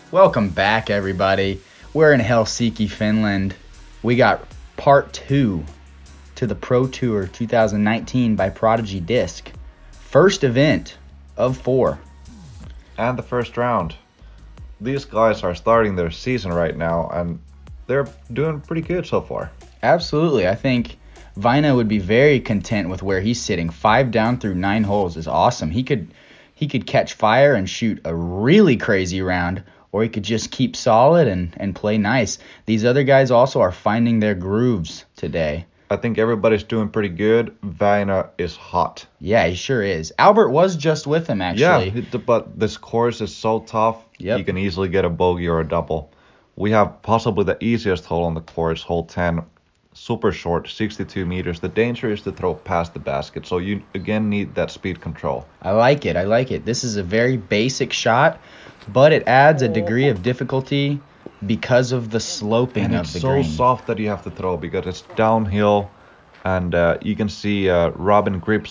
Welcome back, everybody. We're in Helsinki, Finland. We got part 2 to the Pro Tour 2019 by Prodigy Disc. First event of 4. And the first round. These guys are starting their season right now, and they're doing pretty good so far. Absolutely. I think Väinö would be very content with where he's sitting. 5 down through 9 holes is awesome. He could catch fire and shoot a really crazy round, or he could just keep solid and play nice. These other guys also are finding their grooves today. I think everybody's doing pretty good. Väinö is hot. Yeah, he sure is. Albert was just with him, actually. Yeah, but this course is so tough, You can easily get a bogey or a double. We have possibly the easiest hole on the course, hole 10. Super short, 62 meters. The danger is to throw past the basket, so you, again, need that speed control. I like it. This is a very basic shot, but it adds a degree of difficulty because of the sloping of the green. It's so soft that you have to throw because it's downhill, and you can see Robin grip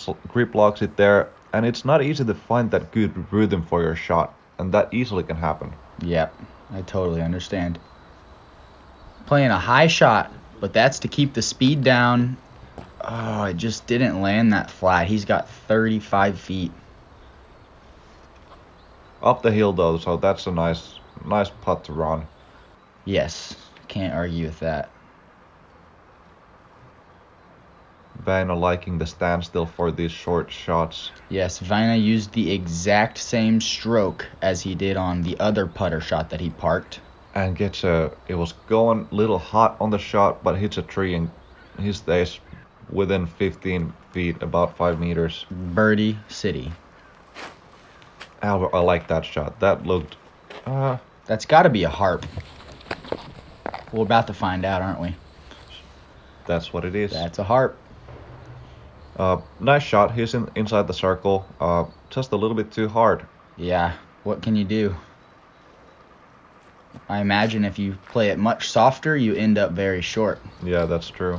locks it there, and it's not easy to find that good rhythm for your shot, and that easily can happen. Yep, I totally understand. Playing a high shot, but that's to keep the speed down. Oh, it just didn't land that flat. He's got 35 feet. Up the hill though, so that's a nice putt to run. Yes, can't argue with that. Väinö liking the standstill for these short shots. Yes, Väinö used the exact same stroke as he did on the other putter shot that he parked. And it was going a little hot on the shot, but hits a tree and he stays within 15 feet, about 5 meters. Birdie City. Albert, I like that shot. That looked... That's got to be a harp. We're about to find out, aren't we? That's what it is. That's a harp. Nice shot. He's inside the circle. Just a little bit too hard. Yeah, what can you do? I imagine if you play it much softer, you end up very short. Yeah, that's true.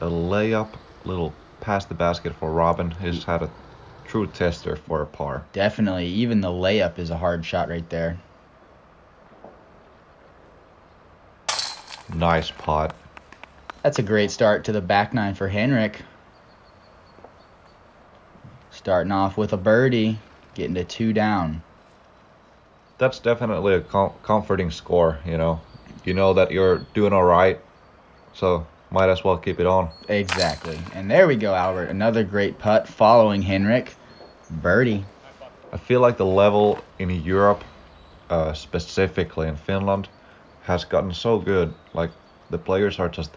A layup, little past the basket for Robin. He's had a true tester for a par. Definitely. Even the layup is a hard shot right there. Nice putt. That's a great start to the back nine for Henrik. Starting off with a birdie, getting to 2 down. That's definitely a comforting score, you know. You know that you're doing all right, so might as well keep it on. Exactly. And there we go, Albert. Another great putt following Henrik. Birdie. I feel like the level in Europe, specifically in Finland, has gotten so good. Like, the players are just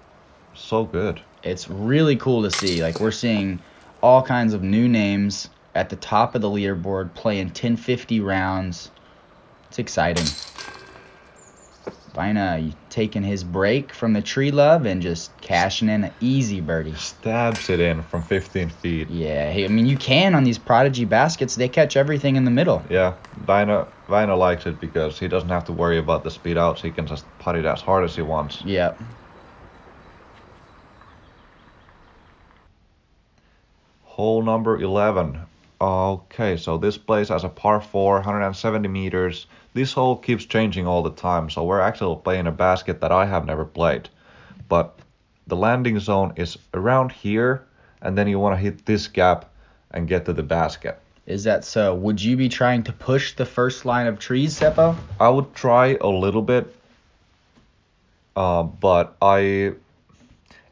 so good. It's really cool to see. Like, we're seeing all kinds of new names at the top of the leaderboard playing 1050 rounds. It's exciting. Väinö taking his break from the tree love and just cashing in an easy birdie. Stabs it in from 15 feet. Yeah, I mean, you can on these Prodigy baskets. They catch everything in the middle. Yeah, Väinö likes it because he doesn't have to worry about the speed outs. He can just putt it as hard as he wants. Yep. Hole number 11. Okay, so this plays as a par 4, 170 meters. This hole keeps changing all the time, so we're actually playing a basket that I have never played. But the landing zone is around here, and then you want to hit this gap and get to the basket. Is that so? Would you be trying to push the first line of trees, Seppo? I would try a little bit, but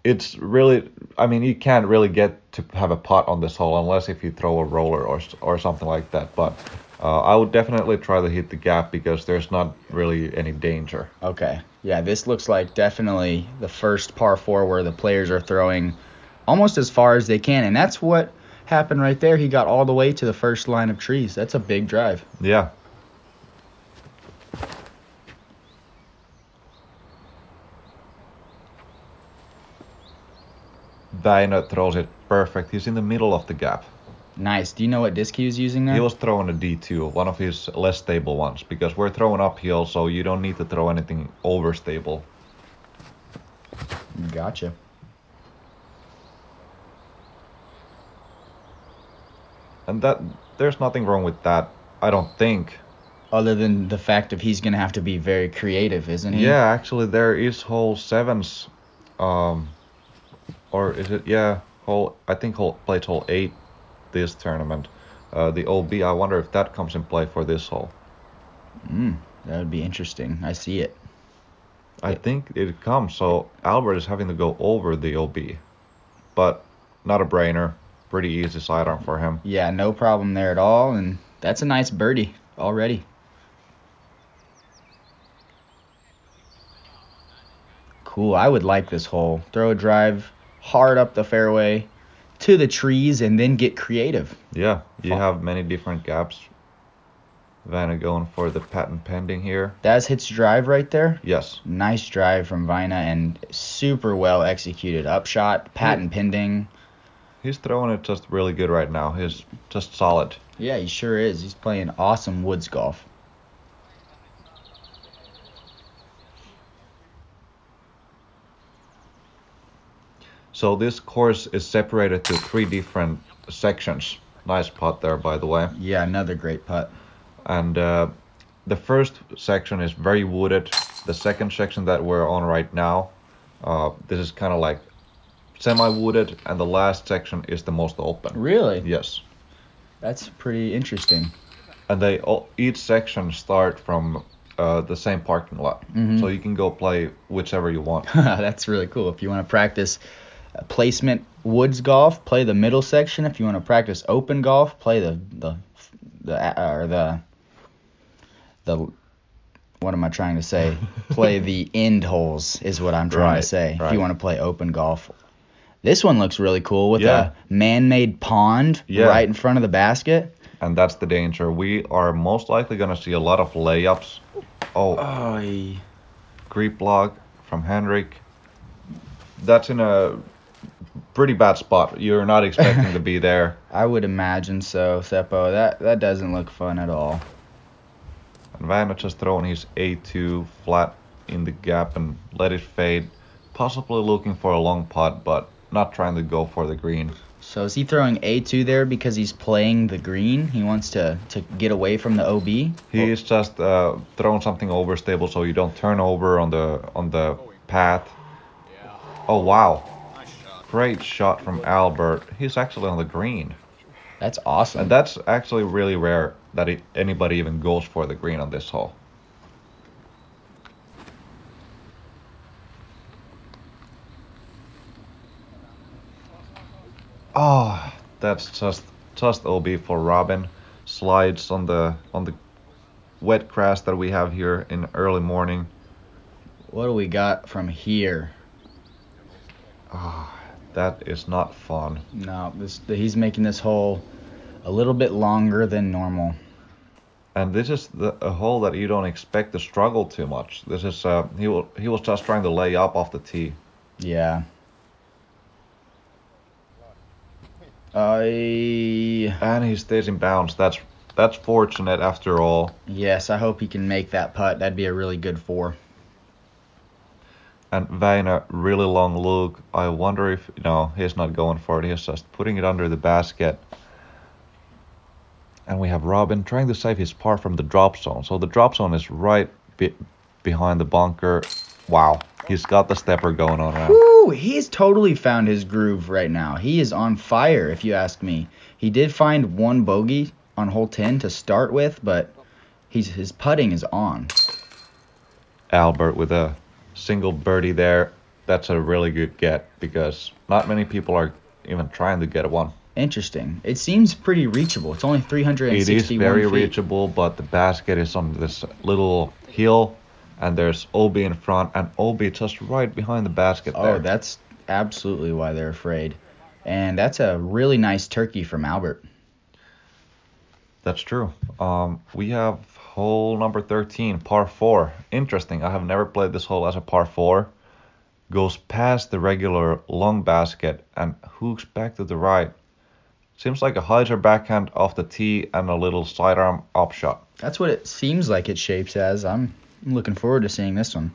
it's really, I mean, you can't really get to have a putt on this hole unless if you throw a roller or something like that. But I would definitely try to hit the gap because there's not really any danger. Okay. Yeah, this looks like definitely the first par 4 where the players are throwing almost as far as they can. And that's what happened right there. He got all the way to the first line of trees. That's a big drive. Yeah. Väinö throws it perfect. He's in the middle of the gap. Nice. Do you know what disc he was using there? He was throwing a D2, one of his less stable ones, because we're throwing uphill, so you don't need to throw anything overstable. Gotcha. And there's nothing wrong with that, I don't think. Other than the fact of he's going to have to be very creative, isn't he? Yeah, actually there is hole 7s, or is it, yeah, I think plays hole 8 this tournament. The OB, I wonder if that comes in play for this hole. That would be interesting. I see it. I think it comes, so Albert is having to go over the OB. But not a brainer. Pretty easy sidearm for him. Yeah, no problem there at all, and that's a nice birdie already. Cool, I would like this hole. Throw a drive hard up the fairway to the trees and then get creative. Yeah, you have many different gaps. Väinö going for the patent pending here. That's hits drive right there? Yes. Nice drive from Väinö and super well executed upshot, patent pending. He's throwing it just really good right now. He's just solid. Yeah, he sure is. He's playing awesome woods golf. So this course is separated to 3 different sections. Nice putt there, by the way. Yeah, another great putt. And the first section is very wooded. The second section that we're on right now, this is kind of like semi-wooded, and the last section is the most open. Really? Yes. That's pretty interesting. And they each section start from the same parking lot, so you can go play whichever you want. That's really cool. If you want to practice placement woods golf, play the middle section. If you want to practice open golf, play the what am I trying to say? Play the end holes is what I'm trying to say. Right. If you want to play open golf. This one looks really cool with Yeah. a man-made pond right in front of the basket. And that's the danger. We are most likely going to see a lot of layups. Creep log from Henrik. That's in a pretty bad spot. You're not expecting to be there. I would imagine so, Seppo. That doesn't look fun at all. And Väinö just throwing his A2 flat in the gap and let it fade. Possibly looking for a long putt, but not trying to go for the green. So is he throwing A2 there because he's playing the green? He wants to get away from the OB? He is just throwing something overstable so you don't turn over on the path. Oh wow. Great shot from Albert. He's actually on the green. That's awesome. And that's actually really rare that anybody even goes for the green on this hole. Oh, that's just OB for Robin. Slides on the wet grass that we have here in early morning. What do we got from here? That is not fun. No, he's making this hole a little bit longer than normal. And this is a hole that you don't expect to struggle too much. This is he was just trying to lay up off the tee. Yeah. And he stays in bounds. That's fortunate after all. Yes, I hope he can make that putt. That'd be a really good 4. And Väinö, really long look. I wonder if, no, he's not going for it. He's just putting it under the basket. And we have Robin trying to save his par from the drop zone. So the drop zone is right behind the bunker. Wow, he's got the stepper going on now. Woo, he's totally found his groove right now. He is on fire, if you ask me. He did find 1 bogey on hole 10 to start with, but his putting is on. Albert with a single birdie there. That's a really good get because not many people are even trying to get one. Interesting. It seems pretty reachable. It's only 361 It is very feet. reachable, but the basket is on this little hill, and there's OB in front, and OB just right behind the basket there. Oh, that's absolutely why they're afraid. And that's a really nice turkey from Albert. That's true. We have hole number 13, par 4. Interesting. I have never played this hole as a par 4. Goes past the regular long basket and hooks back to the right. Seems like a hyzer backhand off the tee and a little sidearm upshot. That's what it seems like it shapes as. I'm looking forward to seeing this one.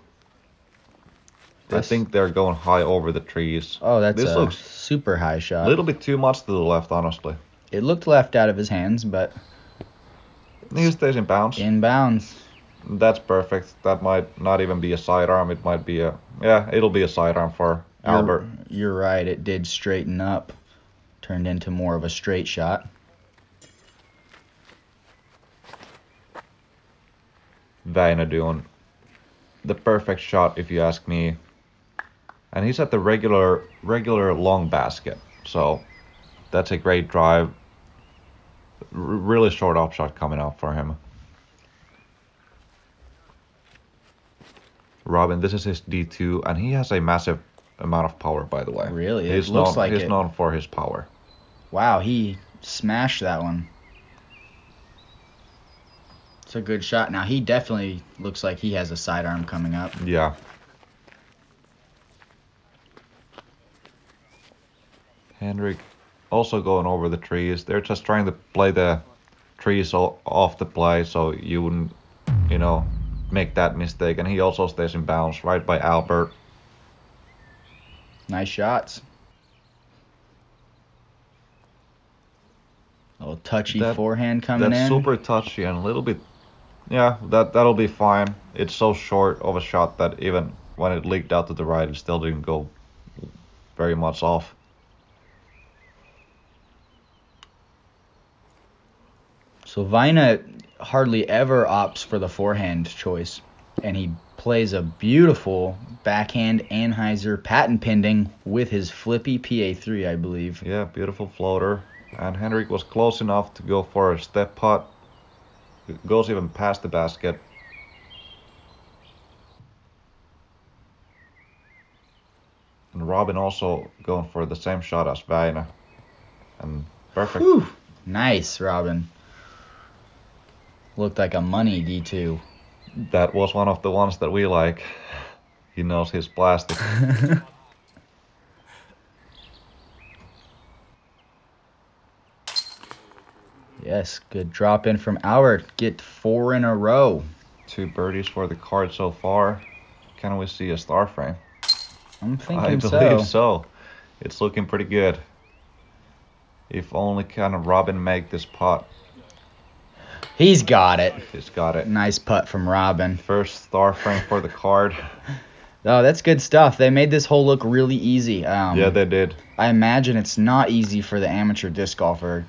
I think they're going high over the trees. Oh, this This looks super high shot. a little bit too much to the left, honestly. It looked left out of his hands, but He stays in bounds. In bounds. That's perfect. That might not even be a sidearm. It might be a... Yeah, it'll be a sidearm for Albert. You're right. It did straighten up. Turned into more of a straight shot. Väinö doing the perfect shot, if you ask me. And he's at the regular long basket. So that's a great drive. Really short up shot coming up for him. Robin, this is his D2, and he has a massive amount of power, by the way. Really? He's known for his power. Wow, he smashed that one. It's a good shot. Now, he definitely looks like he has a sidearm coming up. Yeah. Henrik also going over the trees. They're just trying to play the trees off the play so you wouldn't, make that mistake. And he also stays in bounds right by Albert. Nice shots. A little touchy forehand coming in. That's super touchy and a little bit... Yeah, that'll be fine. It's so short of a shot that even when it leaked out to the right, it still didn't go very much off. So Väinö hardly ever opts for the forehand choice, and he plays a beautiful backhand Anheuser patent pending with his flippy PA3, I believe. Yeah, beautiful floater. And Henrik was close enough to go for a step putt. It goes even past the basket. And Robin also going for the same shot as Väinö. And perfect. Whew. Nice, Robin. Looked like a money D2. That was one of the ones that we like. He knows his plastic. Yes, good drop in from Albert. Get 4 in a row. 2 birdies for the card so far. Can we see a star frame? I'm thinking so. I believe so. It's looking pretty good. If only can Robin make this putt. He's got it. He's got it. Nice putt from Robin. First star frame for the card. Oh, that's good stuff. They made this hole look really easy. Yeah, they did. I imagine it's not easy for the amateur disc golfer.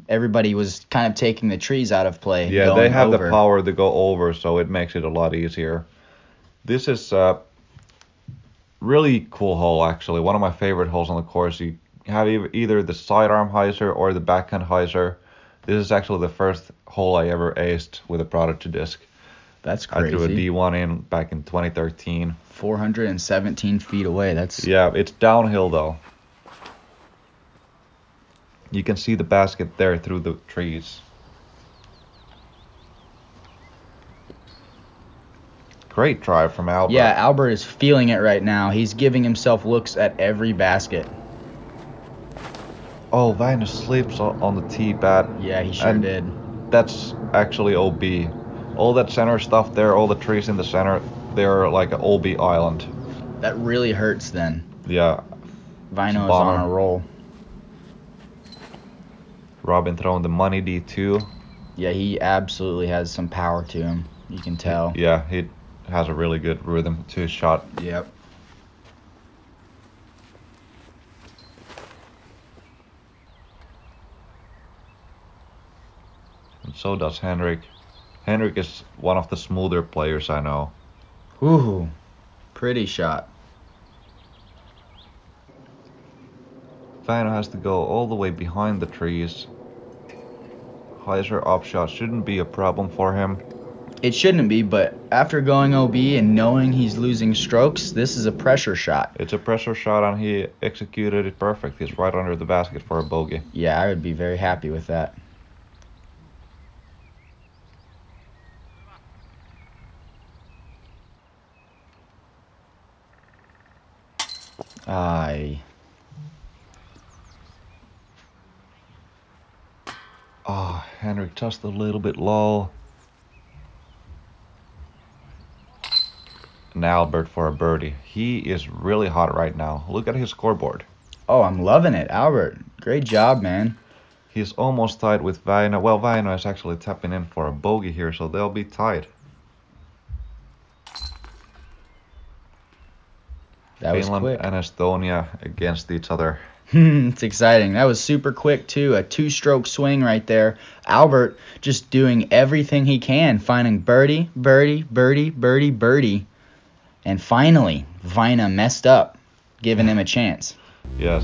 Everybody was kind of taking the trees out of play. Yeah, they have the power to go over, so it makes it a lot easier. This is a really cool hole, actually. One of my favorite holes on the course. You have either the sidearm hyzer or the backhand hyzer. This is actually the first hole I ever aced with a Prodigy Disc. That's crazy. I threw a D1 in back in 2013. 417 feet away. Yeah, it's downhill though. You can see the basket there through the trees. Great drive from Albert. Yeah, Albert is feeling it right now. He's giving himself looks at every basket. Oh, Väinö slips on the tee pad. Yeah, he sure did. That's actually OB. All that center stuff there, all the trees in the center, they're like an OB island. That really hurts then. Yeah. Väinö is on a roll. Robin throwing the money D2. Yeah, he absolutely has some power to him. You can tell. Yeah, he has a really good rhythm to his shot. Yep. And so does Henrik. Henrik is one of the smoother players I know. Ooh, pretty shot. Väinö has to go all the way behind the trees. Hyzer upshot shouldn't be a problem for him. It shouldn't be, but after going OB and knowing he's losing strokes, this is a pressure shot. It's a pressure shot and he executed it perfect. He's right under the basket for a bogey. Yeah, I would be very happy with that. Henrik just a little bit low. And Albert for a birdie. He is really hot right now. Look at his scoreboard. Oh, I'm loving it, Albert. Great job, man. He's almost tied with Väinö. Well, Väinö is actually tapping in for a bogey here, so they'll be tied. That was Finland quick. and Estonia against each other. It's exciting. That was super quick, too. A two-stroke swing right there. Albert just doing everything he can, finding birdie, birdie, birdie, birdie, birdie. And finally, Väinö messed up, giving him a chance. Yes.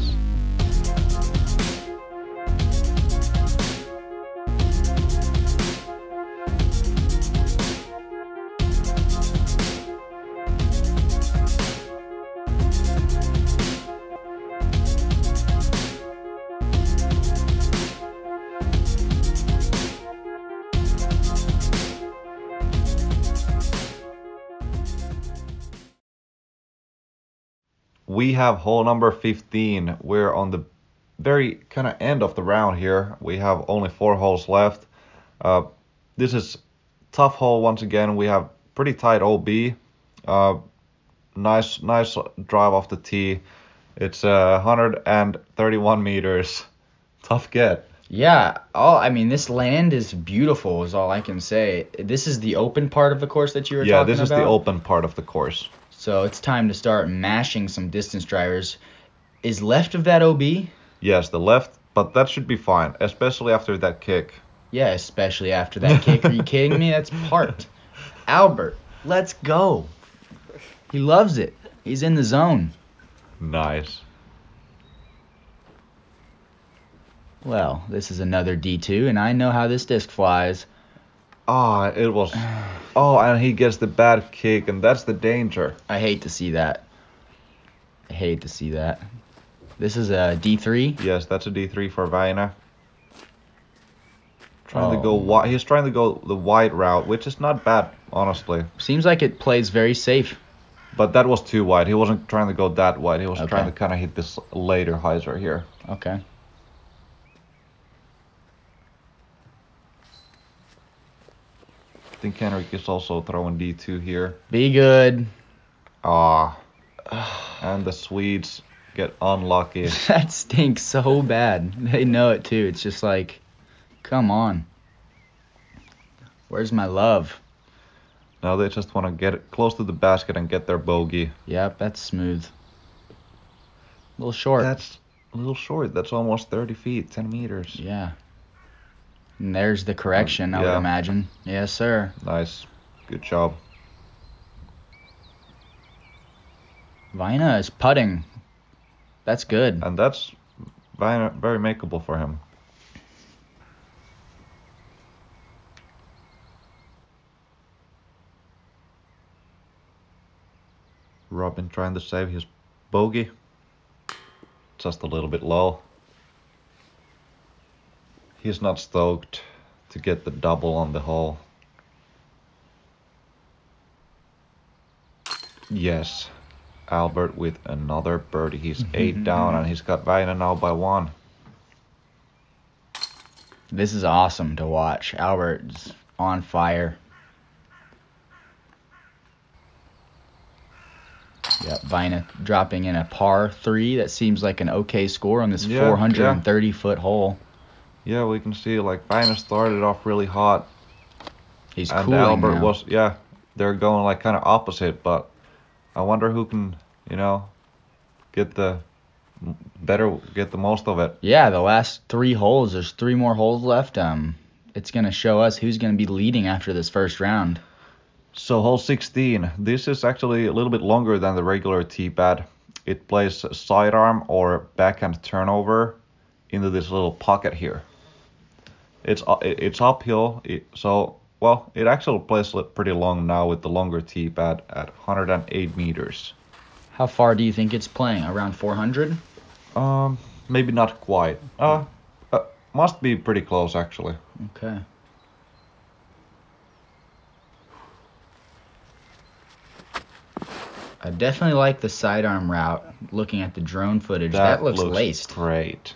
We have hole number 15. We're on the very kind of end of the round here. We have only 4 holes left. This is tough hole once again. We have pretty tight OB. Nice drive off the tee. It's 131 meters. Tough get. Yeah. Oh, I mean, this land is beautiful is all I can say. This is the open part of the course that you were talking about? Yeah, this is the open part of the course. So it's time to start mashing some distance drivers. Is left of that OB? Yes, the left, but that should be fine, especially after that kick. Yeah, especially after that kick. Are you kidding me? That's parked. Albert, let's go. He loves it. He's in the zone. Nice. Well, this is another D2, and I know how this disc flies. Ah, it was... Oh, and he gets the bad kick, and that's the danger. I hate to see that. I hate to see that. This is a D3? Yes, that's a D3 for Väinö. Trying to Oh. go wide. He's trying to go the wide route, which is not bad, honestly. Seems like it plays very safe. But that was too wide. He wasn't trying to go that wide. He was Okay. trying to kind of hit this later hyzer here. Okay. I think Henrik is also throwing D2 here. Be good. Ah. And the Swedes get unlucky. That stinks so bad. They know it too. It's just like, come on. Where's my love? Now they just want to get it close to the basket and get their bogey. Yep, that's smooth. A little short. That's a little short. That's almost 30 feet, 10 meters. Yeah. And there's the correction, I would Yeah. imagine. Yes, sir. Nice. Good job. Väinö is putting. That's good. And that's very makeable for him. Robin trying to save his bogey. Just a little bit low. He's not stoked to get the double on the hole. Yes. Albert with another birdie. He's 8 down and he's got Väinö now by 1. This is awesome to watch. Albert's on fire. Yep, Väinö dropping in a par 3. That seems like an okay score on this Yeah, 430-foot hole. Yeah, we can see like Väinö started off really hot. He's And cooling Albert now. was, yeah, they're going like kind of opposite, but I wonder who can, get the most of it. Yeah, the last 3 holes. There's 3 more holes left. It's gonna show us who's gonna be leading after this first round. So hole 16, this is actually a little bit longer than the regular tee pad. It plays sidearm or backhand turnover into this little pocket here. It's uphill, it actually plays pretty long now with the longer tee pad at 108 meters. How far do you think it's playing? Around 400? Maybe not quite. Must be pretty close actually. Okay. I definitely like the sidearm route. Looking at the drone footage, that looks laced. Great.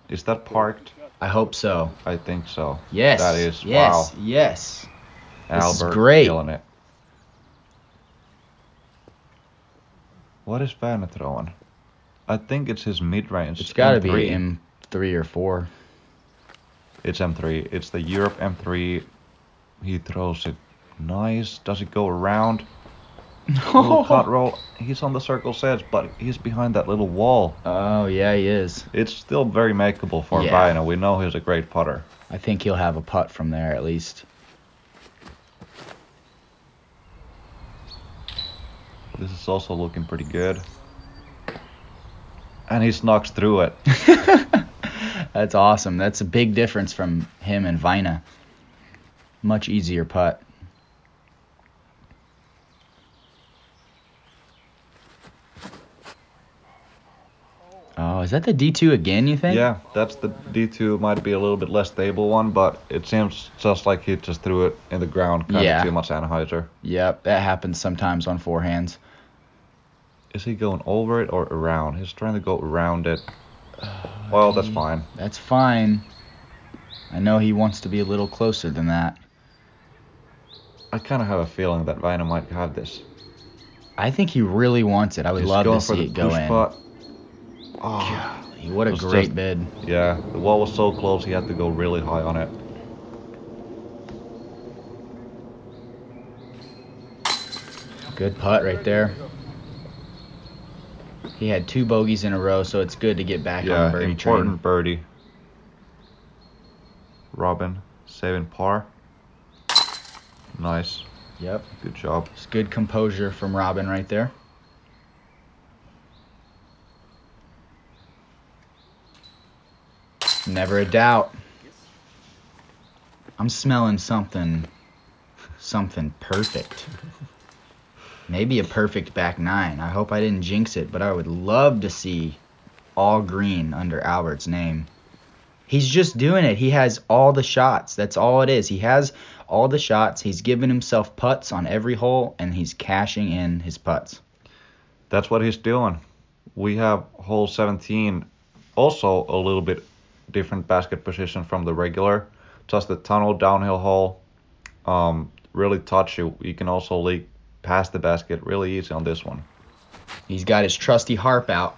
Is that parked? I hope so. I think so. Yes. That is. Yes. Wow. Yes. This is Albert great. killing it. What is Väinö throwing? I think it's his mid-range. It's got to be M3. M3 or 4. It's M3. It's the Europe M3. He throws it nice. Does it go around? Little cut roll. He's on the circle's edge, but he's behind that little wall. Oh, yeah, he is. It's still very makeable for Yeah. Väinö. We know he's a great putter. I think he'll have a putt from there at least. This is also looking pretty good. And he knocks through it. That's awesome. That's a big difference from him and Väinö. Much easier putt. Oh, is that the D2 again, you think? Yeah, that's the D2. Might be a little bit less stable one, but it seems just like he just threw it in the ground. Kind Yeah. of too much Anheuser. Yep, that happens sometimes on forehands. Is he going over it or around? He's trying to go around it. Well, that's fine. That's fine. I know he wants to be a little closer than that. I kind of have a feeling that Väinö might have this. I think he really wants it. I would He's love going to for see the it go push in. putt. Oh, Golly, what a It was great just- bid. yeah, the wall was so close he had to go really high on it. Good putt right there. He had 2 bogeys in a row, so it's good to get back on Yeah, the birdie important train. birdie. Robin saving par. Nice. Yep, Good job. it's good composure from Robin right there. Never a doubt. I'm smelling something perfect. Maybe a perfect back 9. I hope I didn't jinx it, but I would love to see all green under Albert's name. He's just doing it. He has all the shots. That's all it is. He has all the shots. He's giving himself putts on every hole, and he's cashing in his putts. That's what he's doing. We have hole 17, also a little bit different basket position from the regular. Just the tunnel downhill hole. Really touchy. You can also leak past the basket really easy on this one. He's got his trusty harp out.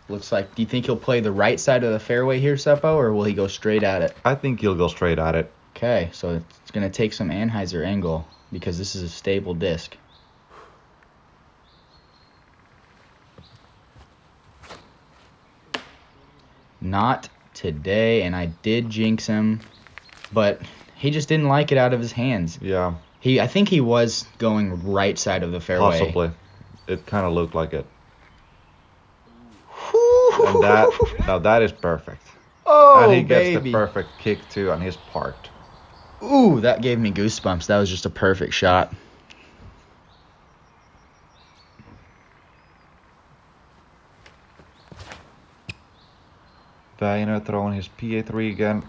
Looks like, do you think he'll play the right side of the fairway here, Seppo, or will he go straight at it? I think he'll go straight at it. Okay, so it's going to take some Anheuser angle because this is a stable disc. Not today, and I did jinx him, but he just didn't like it out of his hands. Yeah, I think he was going right side of the fairway. possibly. It kind of looked like it. And that is perfect. Oh, And he gets baby. the perfect kick too on his part. Ooh, that gave me goosebumps. That was just a perfect shot. Väinö throwing his PA3 again.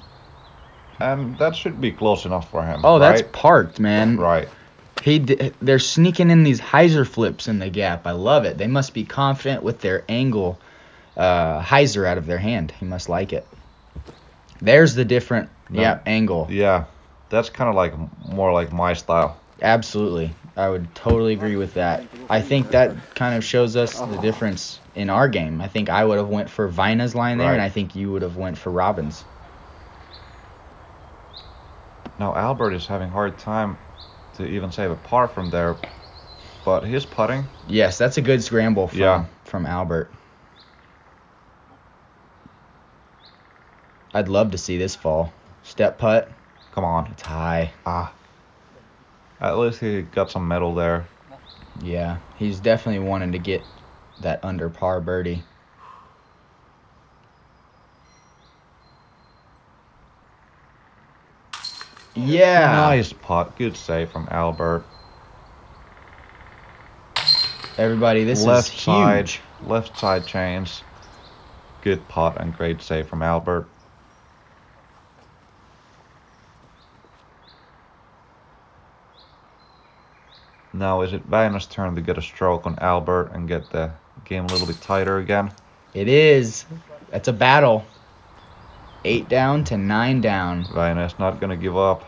And that should be close enough for him. Oh, that's right? parked, man. Right. They're sneaking in these hyzer flips in the gap. I love it. They must be confident with their angle hyzer out of their hand. He must like it. There's the different angle. Yeah, that's kind of like more like my style. Absolutely. I would totally agree with that. I think that kind of shows us the difference in our game. I think I would have went for Väinö's line there, Right. and I think you would have went for Robin's. Now Albert is having a hard time to even save a par from there, but his putting, Yes, that's a good scramble from Albert. I'd love to see this fall. Step putt. come on. It's high. At least he got some metal there. Yeah, he's definitely wanting to get that under par birdie. Yeah. Nice putt. Good save from Albert. Everybody, this left is side, huge. left side chains. Good putt and great save from Albert. Now is it Väinö's turn to get a stroke on Albert and get the game a little bit tighter again? It is. That's a battle. 8 down to 9 down. Väinö's not gonna give up.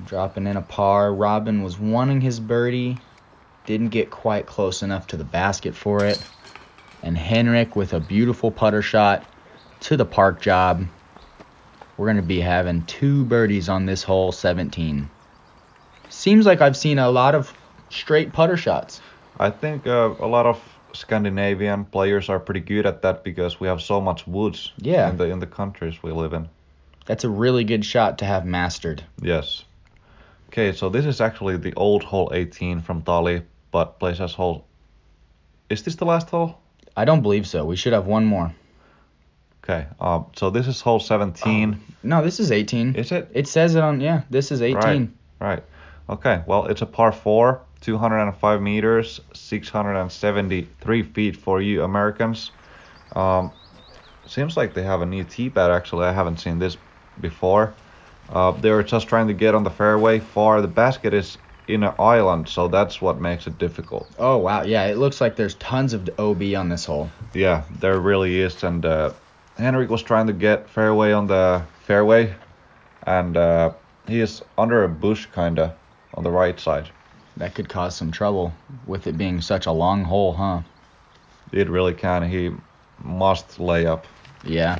Dropping in a par. Robin was wanting his birdie. Didn't get quite close enough to the basket for it. And Henrik with a beautiful putter shot to the park job. We're going to be having 2 birdies on this hole 17. Seems like I've seen a lot of straight putter shots. I think a lot of Scandinavian players are pretty good at that because we have so much woods in the countries we live in. That's a really good shot to have mastered. Yes. Okay, so this is actually the old hole 18 from Tali, but plays as hole... Is this the last hole? I don't believe so. We should have one more. Okay, so this is hole 17. No, this is 18. Is it? It says it on, this is 18. Right. Okay, well, it's a par 4, 205 meters, 673 feet for you Americans. Seems like they have a new tee pad, actually. I haven't seen this before. They were just trying to get on the fairway far. The basket is in an island, so that's what makes it difficult. Oh, wow. Yeah, it looks like there's tons of OB on this hole. Yeah, there really is. And Henrik was trying to get fairway on the fairway, and he is under a bush, kind of, on the right side. That could cause some trouble with it being such a long hole, huh? It really can. He must lay up. Yeah.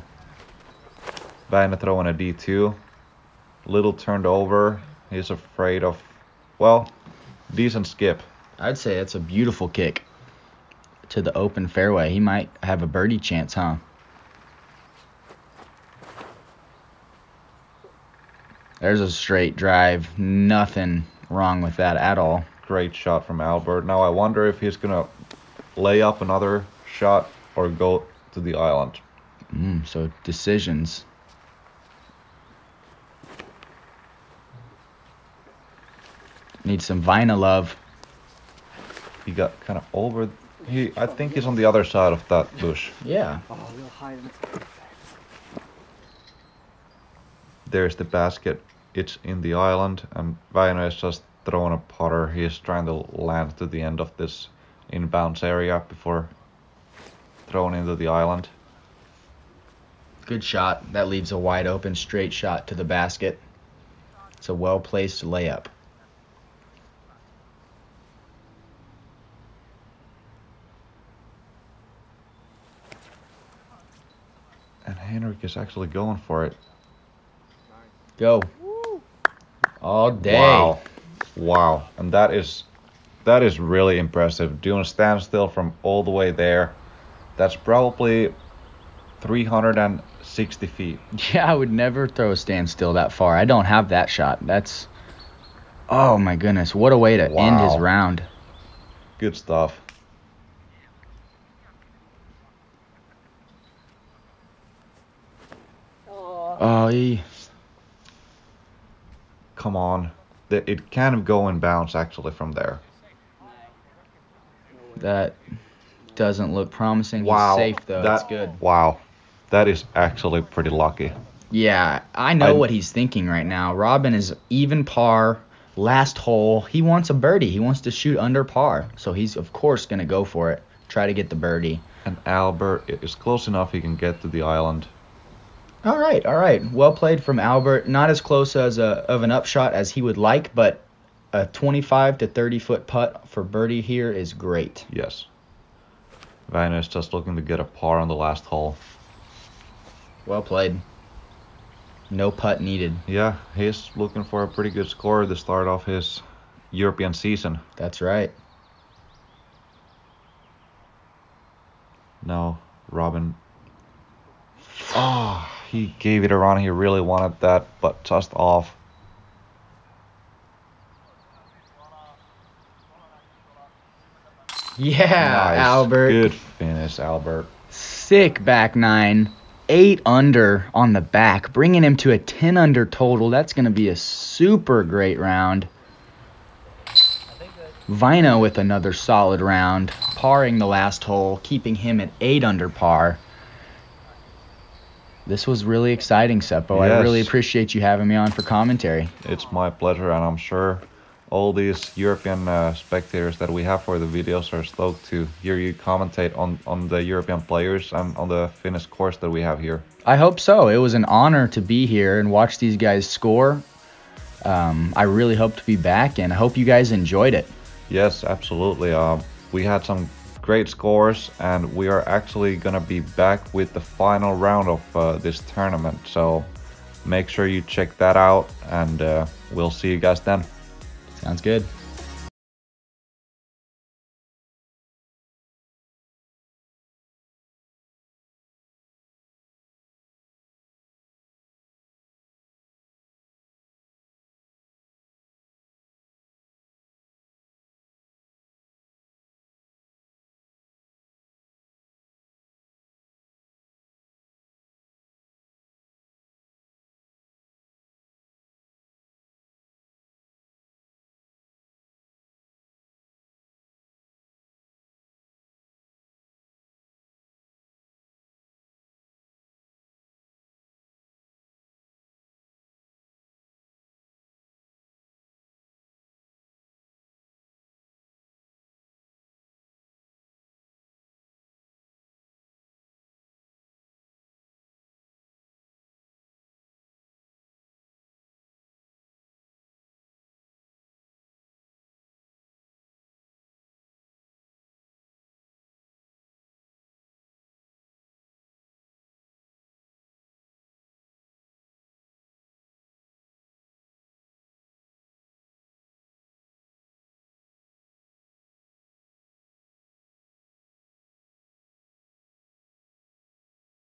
Väinö throwing a D2. Little turned over. He's afraid of, well, decent skip. I'd say it's a beautiful kick to the open fairway. He might have a birdie chance, huh? There's a straight drive. Nothing wrong with that at all. Great shot from Albert. Now I wonder if he's going to lay up another shot or go to the island. So decisions. Need some Väinö love. He got kind of over. I think he's on the other side of that bush. Yeah. There's the basket. It's in the island, and Väinö is just throwing a putter. He is trying to land to the end of this inbounds area before throwing into the island. Good shot. That leaves a wide open straight shot to the basket. It's a well-placed layup. And Henrik is actually going for it. Go. All day. Wow. And that is really impressive. Doing a standstill from all the way there. That's probably 360 feet. Yeah, I would never throw a standstill that far. I don't have that shot. That's... Oh, my goodness. What a way to end his round. Good stuff. Oh, Come on. It can go in bounds, actually, from there. That doesn't look promising. Wow. He's safe, though. That's good. Wow. That is actually pretty lucky. Yeah, I know what he's thinking right now. Robin is even par, last hole. He wants a birdie. He wants to shoot under par. So he's, of course, going to go for it. Try to get the birdie. And Albert is close enough he can get to the island. All right. Well played from Albert. Not as close as of an upshot as he would like, but a 25 to 30 foot putt for birdie here is great. Yes. Väinö is just looking to get a par on the last hole. Well played. No putt needed. Yeah, he's looking for a pretty good score to start off his European season. That's right. Now, Robin. Oh, he gave it a run. He really wanted that, but just off. Yeah, nice. Albert. Good finish, Albert. Sick back nine. 8 under on the back, bringing him to a 10 under total. That's going to be a super great round. Väinö with another solid round, parring the last hole, keeping him at 8 under par. This was really exciting, Seppo. Yes. I really appreciate you having me on for commentary. It's my pleasure, and I'm sure all these European spectators that we have for the videos are stoked to hear you commentate on the European players and on the Finnish course that we have here. I hope so. It was an honor to be here and watch these guys score. I really hope to be back, and I hope you guys enjoyed it. Yes, absolutely. We had some great scores, and we are actually gonna be back with the final round of this tournament. So make sure you check that out, and we'll see you guys then. Sounds good.